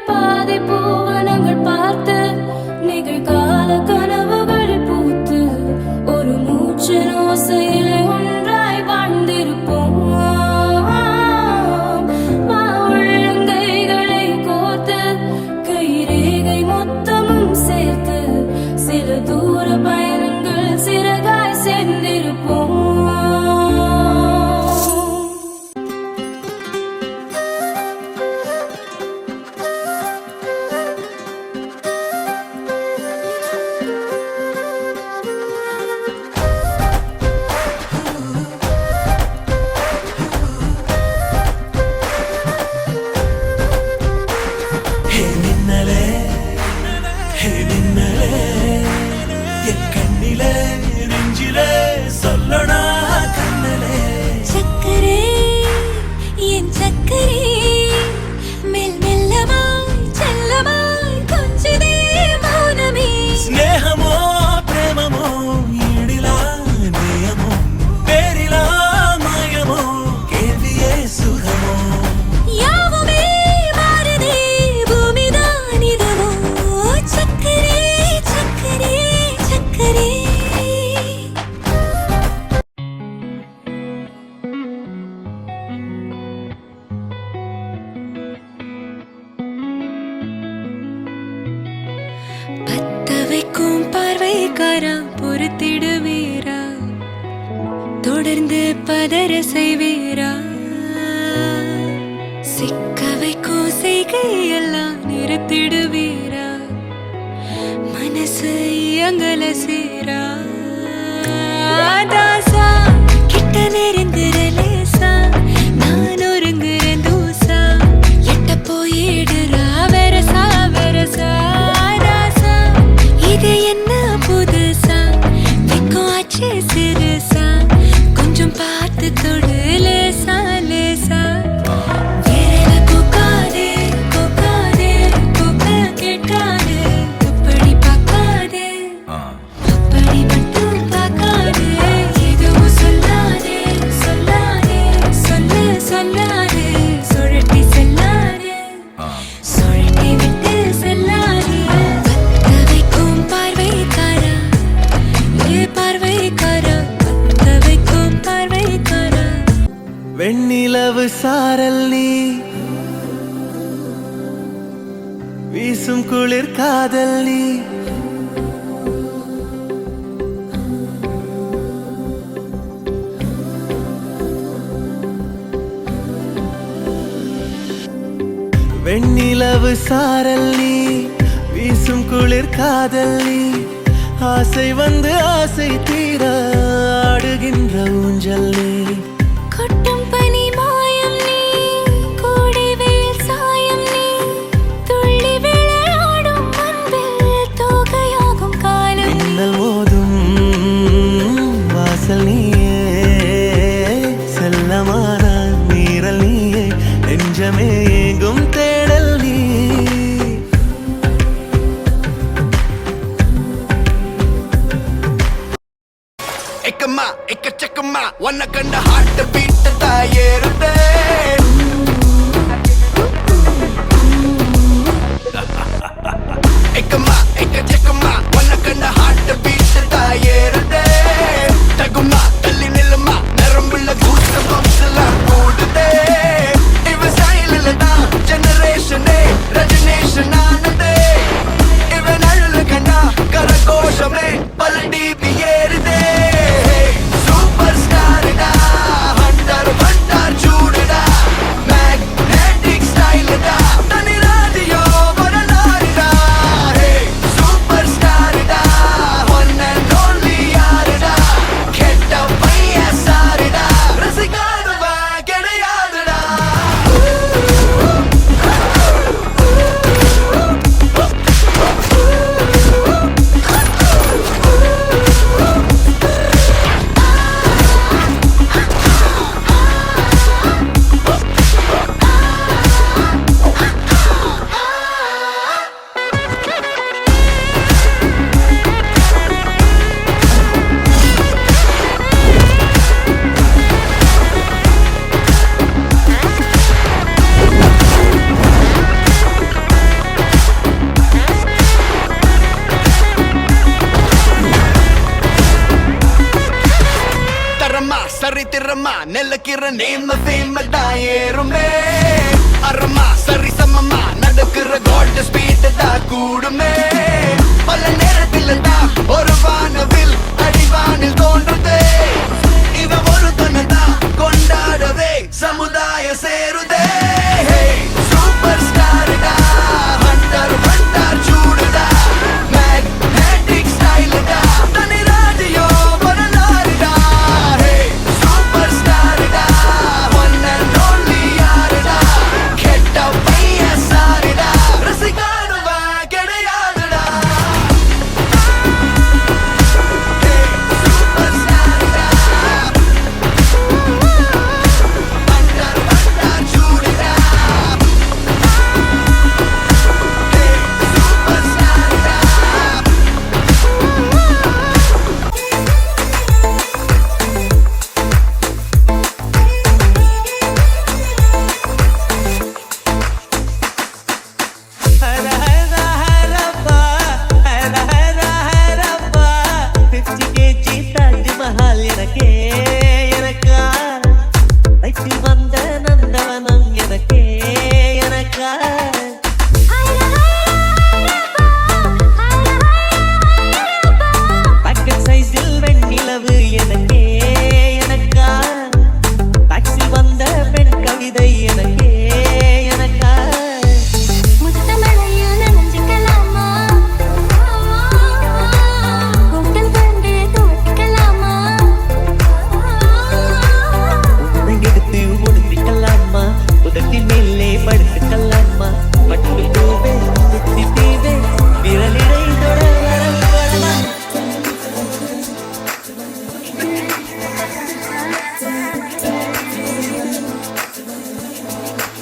பாதை பூவனங்கள் பார்த்து நிகழ்கால கனவுகள் பூத்து ஒரு மூச்சின் ஓசையிலே ஒன்றாய் வாழ்ந்திருப்போம். உள்ளங்கைகளை கோர்த்து கைரேகை மொத்தமும் சேர்த்து சில தூர பயணங்கள் சிறகாய் சேர்ந்திருப்போம். பத்தவைக்கும் பார்வைக்காரா பொறுத்திடுவீரா, தொடர்ந்து பதற செய்வீரா, சிக்க வைக்கும் செய்கையெல்லாம் நிறுத்திடுவீரா, மனசு இயங்கல சீரா. தாசா கிட்ட நெருங்குறலேசா, நான் ஒருங்குறேன் தூசா, எட்ட போயிடுறா வெரசா வெரசா. இது என்ன புதுசா வெக்கம் ஆச்சு சிறுசா, கொஞ்சம் பார்த்து தொடு லேசா லேசா. வேற கோக்காதே கோக்காதே கோக்க கேட்காதே, அப்படி பார்க்காதே அப்படி மட்டும் பார்க்காதே. எதுவும் சொல்லாதே சொல்லாதே சொல்ல சொல்லாதே, சுழட்டி செல்லாதே சுழட்டி விட்டு செல்லாதே. வெண்ணிலவு சாரல் நீ, வீசும் குளிர் காதல் நீ, வெண்ணிலவு சாரல் நீ, வீசும் குளிர் காதல் நீ, ஆசை வந்து ஆசை தீர ஆடுகின்ற ஊஞ்சல் நீ. கொட்டும் பனி மாயம் நீ, கூடை வெயில் சாயம் நீ, துள்ளி விளையாடும் அன்பில் தோகையாகும் காலம். மின்னல் மோதும் வாசல் நீயே, செல்லமான நீரல் நீயே, நெஞ்சமே ஏங்கும் தேடல் நீ. எக்கம்மா எக்கச்சக்கம்மா ஒன்ன கண்ட ஹார்ட் பீட் தாயேறுதே. எக்கம்மா எக்கச்சக்கம்மா ஒன்ன கண்ட ஹார்ட் பீட் தாயேறுதே. தகுமா தள்ளி நில்லுமா நரம்புள்ள கூட்ட பம்ப்ஸ் எல்லாம் கூடுதே. இவ ஸ்டைலில் தான் ஜெனரேஷனே ரஜினேஷன் ஆனதே. இவன் அழுல கண்டா கரகோஷமே பல டிவி ஏறுதே. நேம ஃபேம தான் ஏறும்